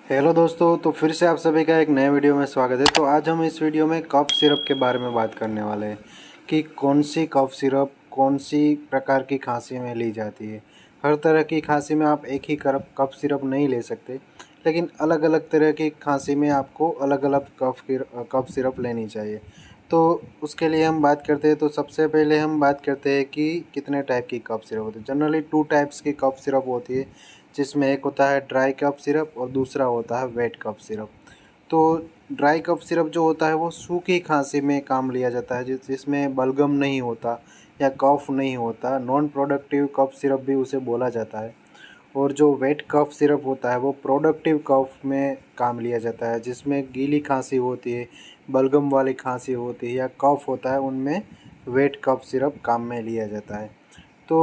Hello दोस्तों, तो फिर से आप सभी का एक नए वीडियो में स्वागत है। तो आज हम इस वीडियो में कफ सिरप के बारे में बात करने वाले हैं कि कौन सी कफ सिरप कौन सी प्रकार की खांसी में ली जाती है। हर तरह की खांसी में आप एक ही कफ सिरप नहीं ले सकते, लेकिन अलग अलग तरह की खांसी में आपको अलग अलग कफ सिरप लेनी चाहिए। तो उसके लिए हम बात करते हैं। तो सबसे पहले हम बात करते हैं कि कितने टाइप की कफ सिरप होती है। जनरली 2 टाइप्स की कफ सिरप होती है, जिसमें एक होता है ड्राई कफ सिरप और दूसरा होता है वेट कफ सिरप। तो ड्राई कफ सिरप जो होता है वो सूखी खांसी में काम लिया जाता है, जिसमें बलगम नहीं होता या कफ नहीं होता। नॉन प्रोडक्टिव कफ सिरप भी उसे बोला जाता है। और जो वेट कफ सिरप होता है वो प्रोडक्टिव कफ में काम लिया जाता है, जिसमें गीली खांसी होती है, बलगम वाली खांसी होती है या कफ होता है, उनमें वेट कफ सिरप काम में लिया जाता है। तो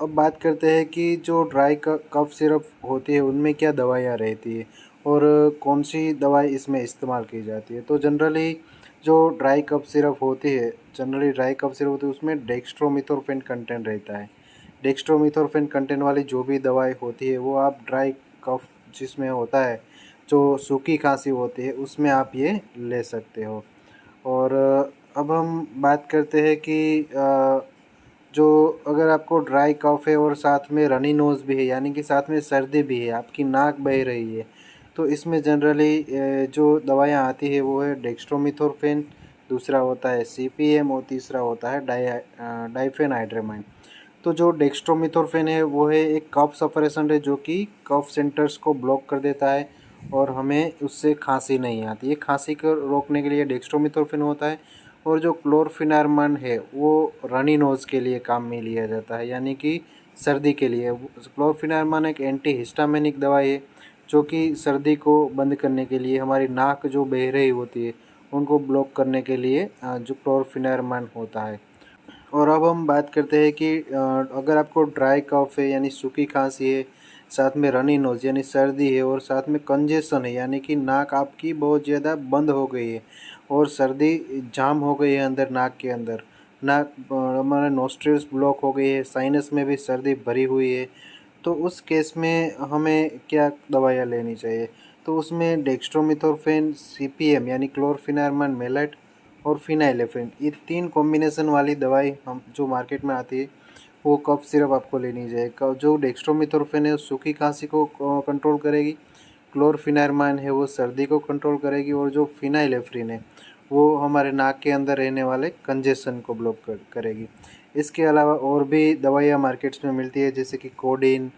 अब बात करते हैं कि जो ड्राई कफ सिरप होती है उनमें क्या दवाइयाँ रहती है और कौन सी दवाई इसमें इस्तेमाल की जाती है। तो जनरली जो ड्राई कफ सिरप होती है उसमें डेक्स्ट्रोमिथोर्फेन कंटेंट रहता है। डेक्स्ट्रोमिथोर्फेन कंटेंट वाली जो भी दवाई होती है वो आप ड्राई कफ जिसमें होता है, जो सूखी खांसी होती है, उसमें आप ये ले सकते हो। और अब हम बात करते हैं कि जो अगर आपको ड्राई कफ है और साथ में रनी नोज़ भी है, यानी कि साथ में सर्दी भी है, आपकी नाक बह रही है, तो इसमें जनरली जो दवाइयाँ आती है वो है डेक्स्ट्रोमिथोर्फेन, दूसरा होता है सीपीएम और तीसरा होता है डाइफेनाइड्रामाइन। तो जो डेक्स्ट्रोमिथोर्फेन है वो है एक कफ सप्रेसेंट है, जो कि कफ सेंटर्स को ब्लॉक कर देता है और हमें उससे खांसी नहीं आती। ये खांसी को रोकने के लिए डेक्स्ट्रोमिथोर्फेन होता है। और जो क्लोरफेनार्मन है वो रनी नोज़ के लिए काम में लिया जाता है, यानी कि सर्दी के लिए। क्लोरफेनार्मन एक एंटी हिस्टामिनिक दवाई है, जो कि सर्दी को बंद करने के लिए, हमारी नाक जो बह रही होती है उनको ब्लॉक करने के लिए जो क्लोरफेनार्मन होता है। और अब हम बात करते हैं कि अगर आपको ड्राई कफ है यानी सूखी खांसी है, साथ में रनी नोज़ यानी सर्दी है, और साथ में कंजेशन है यानी कि नाक आपकी बहुत ज़्यादा बंद हो गई है और सर्दी जाम हो गई है अंदर नाक के अंदर, नाक हमारे नोस्ट्रिल्स ब्लॉक हो गई है, साइनस में भी सर्दी भरी हुई है, तो उस केस में हमें क्या दवाइयाँ लेनी चाहिए। तो उसमें डेक्स्ट्रोमिथोर्फेन, सीपीएम यानी क्लोरफेनार्मन मेलेट और फिनाइलेफ्रिन, ये 3 कॉम्बिनेशन वाली दवाई हम जो मार्केट में आती है वो कफ सिरप आपको लेनी चाहिए। जो डेक्स्ट्रोमिथोर्फेन है वो सूखी खांसी को कंट्रोल करेगी, क्लोरफेनार्मन है वो सर्दी को कंट्रोल करेगी, और जो फिनाइलेफ्रिन है वो हमारे नाक के अंदर रहने वाले कंजेशन को ब्लॉक करेगी। इसके अलावा और भी दवाइयाँ मार्केट्स में मिलती है, जैसे कि कोडीन,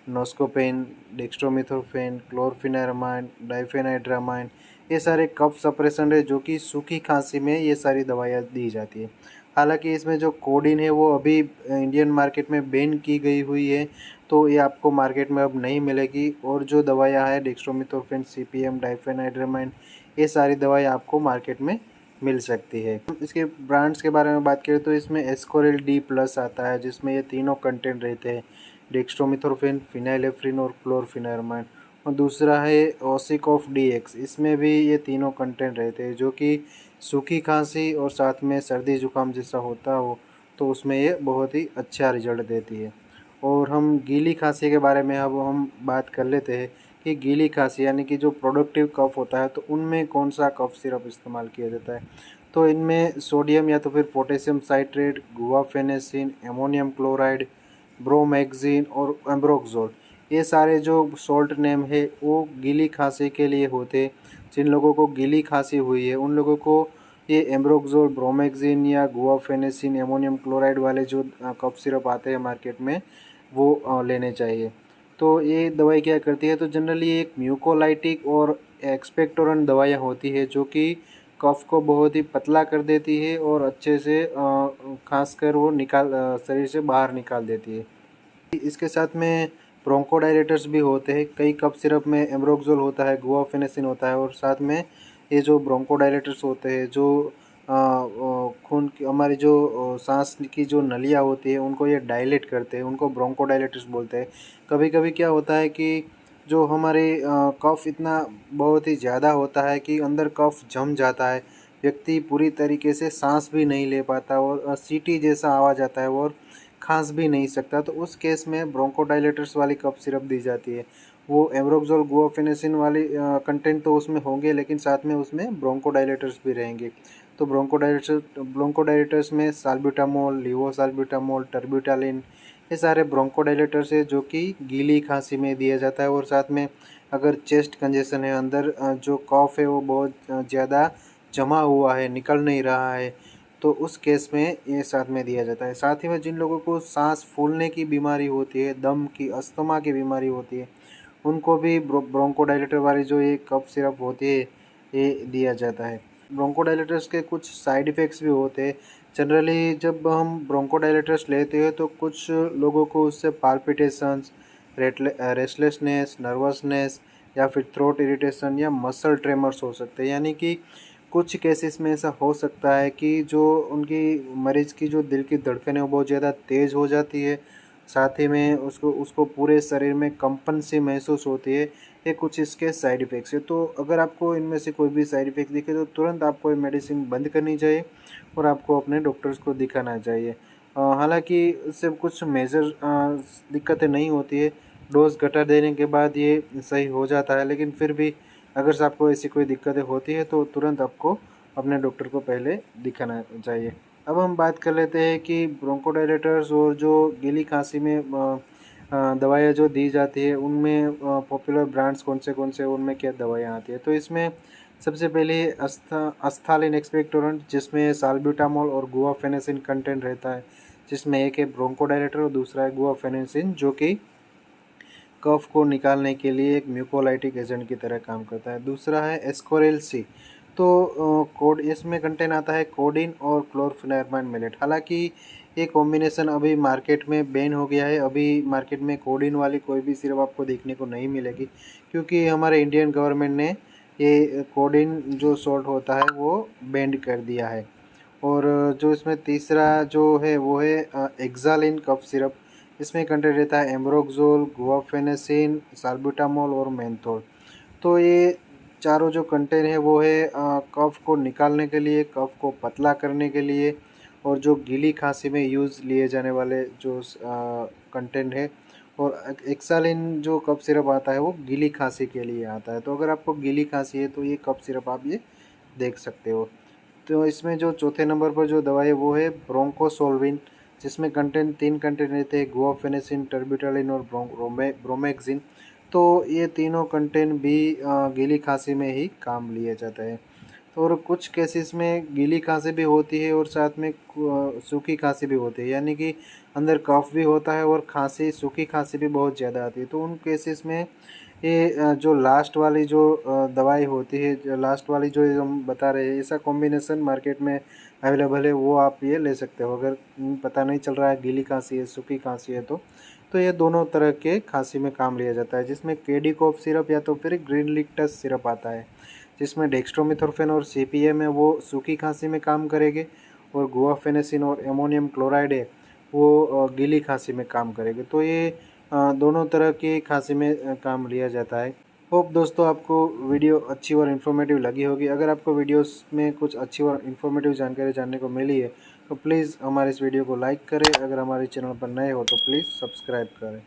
नोस्कोपेन, डेक्स्ट्रोमिथोर्फेन, क्लोरफेनार्मन, डाइफेनाइड्रामाइन, ये सारे कफ सप्रेसेंट है जो कि सूखी खांसी में ये सारी दवाइयाँ दी जाती है। हालांकि इसमें जो कोडीन है वो अभी इंडियन मार्केट में बैन की गई हुई है, तो ये आपको मार्केट में अब नहीं मिलेगी। और जो दवाइयाँ हैं डेक्स्ट्रोमिथोर्फेन, सीपीएम, डाइफेनाइड्रामाइन, ये सारी दवाई आपको मार्केट में मिल सकती है। इसके ब्रांड्स के बारे में बात करें तो इसमें एस्कोरिल डी प्लस आता है, जिसमें ये तीनों कंटेंट रहते हैं, डेक्स्ट्रोमिथोर्फेन, फिनाइलेफ्रिन और क्लोरफेनार्मन। और दूसरा है ओसिकॉफ डीएक्स, इसमें भी ये तीनों कंटेंट रहते हैं, जो कि सूखी खांसी और साथ में सर्दी जुकाम जैसा होता हो तो उसमें ये बहुत ही अच्छा रिजल्ट देती है। और हम गीली खांसी के बारे में अब हम बात कर लेते हैं कि गीली खांसी यानी कि जो प्रोडक्टिव कफ होता है, तो उनमें कौन सा कफ सिरप इस्तेमाल किया जाता है। तो इनमें सोडियम या तो फिर पोटेशियम साइट्रेट, गुआफेनेसिन, एमोनियम क्लोराइड, ब्रोमैक्सिन और एम्ब्रोक्सोल, ये सारे जो सॉल्ट नेम है वो गीली खांसी के लिए होते। जिन लोगों को गीली खांसी हुई है उन लोगों को ये एम्ब्रोक्सोल, ब्रोमैक्सिन या गुआफेनेसिन, एमोनियम क्लोराइड वाले जो कफ सिरप आते हैं मार्केट में वो लेने चाहिए। तो ये दवाई क्या करती है, तो जनरली एक म्यूकोलाइटिक और एक्सपेक्टोरेंट दवाइयाँ होती है, जो कि कफ को बहुत ही पतला कर देती है और अच्छे से खास कर वो शरीर से बाहर निकाल देती है। इसके साथ में ब्रोंकोडायलेटर्स भी होते हैं। कई कफ सिरप में एम्ब्रोक्सोल होता है, गुआफेनेसिन होता है, और साथ में ये जो ब्रोंकोडायलेटर्स होते हैं जो खून की हमारी जो सांस की जो नलियाँ होती है उनको ये डायलेट करते हैं, उनको ब्रोंकोडायलेटर्स बोलते हैं। कभी कभी क्या होता है कि जो हमारे कफ इतना बहुत ही ज़्यादा होता है कि अंदर कफ जम जाता है, व्यक्ति पूरी तरीके से सांस भी नहीं ले पाता और सीटी जैसा आवाज़ आता है और खांस भी नहीं सकता। तो उस केस में ब्रोंकोडायलेटर्स वाली कफ सिरप दी जाती है। वो एम्ब्रोक्सोल गुआफेनेसिन वाली कंटेंट तो उसमें होंगे, लेकिन साथ में उसमें ब्रोंकोडायलेटर्स भी रहेंगे। तो ब्रोंकोडायलेटर्स में साल्ब्यूटामोल, लीवोसाल्ब्यूटामोल, टर्ब्यूटालिन, ये सारे ब्रोंकोडायलेटर्स है जो कि गीली खांसी में दिया जाता है। और साथ में अगर चेस्ट कंजेशन है, अंदर जो कॉफ है वो बहुत ज़्यादा जमा हुआ है, निकल नहीं रहा है, तो उस केस में ये साथ में दिया जाता है। साथ ही में जिन लोगों को सांस फूलने की बीमारी होती है, दम की, अस्थमा की बीमारी होती है, उनको भी ब्रोंकोडायलेटर वाली जो ये कफ सिरप होती है ये दिया जाता है। ब्रोंकोडायलेटर्स के कुछ साइड इफ़ेक्ट्स भी होते हैं। जनरली जब हम ब्रोंकोडायलेटर्स लेते हैं तो कुछ लोगों को उससे पाल्पिटेशंस, रेस्टलेसनेस, नर्वसनेस या फिर थ्रोट इरिटेशन या मसल ट्रेमर्स हो सकते हैं। यानी कि कुछ केसेस में ऐसा हो सकता है कि जो उनकी मरीज़ की जो दिल की धड़कन है वो बहुत ज़्यादा तेज़ हो जाती है, साथ ही में उसको उसको पूरे शरीर में कंपन सी महसूस होती है। ये कुछ इसके साइड इफ़ेक्ट्स है। तो अगर आपको इनमें से कोई भी साइड इफ़ेक्ट दिखे तो तुरंत आपको ये मेडिसिन बंद करनी चाहिए और आपको अपने डॉक्टर्स को दिखाना चाहिए। हालांकि इससे कुछ मेजर दिक्कतें नहीं होती है, डोज घटा देने के बाद ये सही हो जाता है, लेकिन फिर भी अगर आपको ऐसी कोई दिक्कतें होती है तो तुरंत आपको अपने डॉक्टर को पहले दिखाना चाहिए। अब हम बात कर लेते हैं कि ब्रोंकोडायलेटर्स और जो गीली खांसी में दवाइयाँ जो दी जाती है उनमें पॉपुलर ब्रांड्स कौन से उनमें क्या दवाइयाँ आती है। तो इसमें सबसे पहले अस्थालिन एक्सपेक्टोरेंट, जिसमें साल्ब्यूटामोल और गुआफेनेसिन कंटेंट रहता है, जिसमें एक है ब्रोंकोडायलेटर और दूसरा है गुआफेनेसिन, जो कि कफ को निकालने के लिए एक म्यूकोलाइटिक एजेंट की तरह काम करता है। दूसरा है एस्कोरेल सी। तो कोड इसमें कंटेंट आता है कोडिन और क्लोरफेनार्माइन मिलेट। हालांकि ये कॉम्बिनेशन अभी मार्केट में बैन हो गया है। अभी मार्केट में कोडिन वाली कोई भी सिरप आपको देखने को नहीं मिलेगी, क्योंकि हमारे इंडियन गवर्नमेंट ने ये कोडिन जो सॉल्ट होता है वो बैंड कर दिया है। और जो इसमें तीसरा जो है वो है एक्सालिन कफ सिरप। इसमें कंटेंट रहता है एम्ब्रोक्सोल, गुआफेनेसिन, साल्ब्यूटामोल और मेंथोल। तो ये चारों जो कंटेंट है वो है कफ को निकालने के लिए, कफ को पतला करने के लिए, और जो गीली खांसी में यूज़ लिए जाने वाले जो कंटेंट है। और एक्सालिन जो कफ सिरप आता है वो गीली खांसी के लिए आता है। तो अगर आपको गीली खांसी है तो ये कफ सिरप आप ये देख सकते हो। तो इसमें जो चौथे नंबर पर जो दवाई है वो है ब्रोंकोसोल्विन, जिसमें तीन कंटेंट रहते हैं गुआफेनेसिन, टर्बिटालिन और ब्रोमेक्सिन। तो ये तीनों कंटेंट भी गीली खांसी में ही काम लिए जाता है। तो और कुछ केसेस में गीली खांसी भी होती है और साथ में सूखी खांसी भी होती है, यानी कि अंदर कफ भी होता है और खांसी, सूखी खांसी भी बहुत ज़्यादा आती है। तो उन केसेस में ये जो लास्ट वाली जो दवाई होती है, जो लास्ट वाली जो हम बता रहे हैं, ऐसा कॉम्बिनेशन मार्केट में अवेलेबल है, वो आप ये ले सकते हो। अगर पता नहीं चल रहा है गीली खांसी है, सूखी खांसी है, तो ये दोनों तरह के खांसी में काम लिया जाता है, जिसमें केडिकोफ सिरप या तो फिर ग्रीनलिक्टस सिरप आता है, जिसमें डेक्स्ट्रोमिथोर्फेन और सीपीएम है वो सूखी खांसी में काम करेंगे, और गुआफेनेसिन और एमोनियम क्लोराइड है वो गीली खांसी में काम करेंगे। तो ये दोनों तरह की खांसी में काम लिया जाता है। होप दोस्तों आपको वीडियो अच्छी और इन्फॉर्मेटिव लगी होगी। अगर आपको वीडियोस में कुछ अच्छी और इन्फॉर्मेटिव जानकारी जानने को मिली है तो प्लीज़ हमारे इस वीडियो को लाइक करें। अगर हमारे चैनल पर नए हो तो प्लीज़ सब्सक्राइब करें।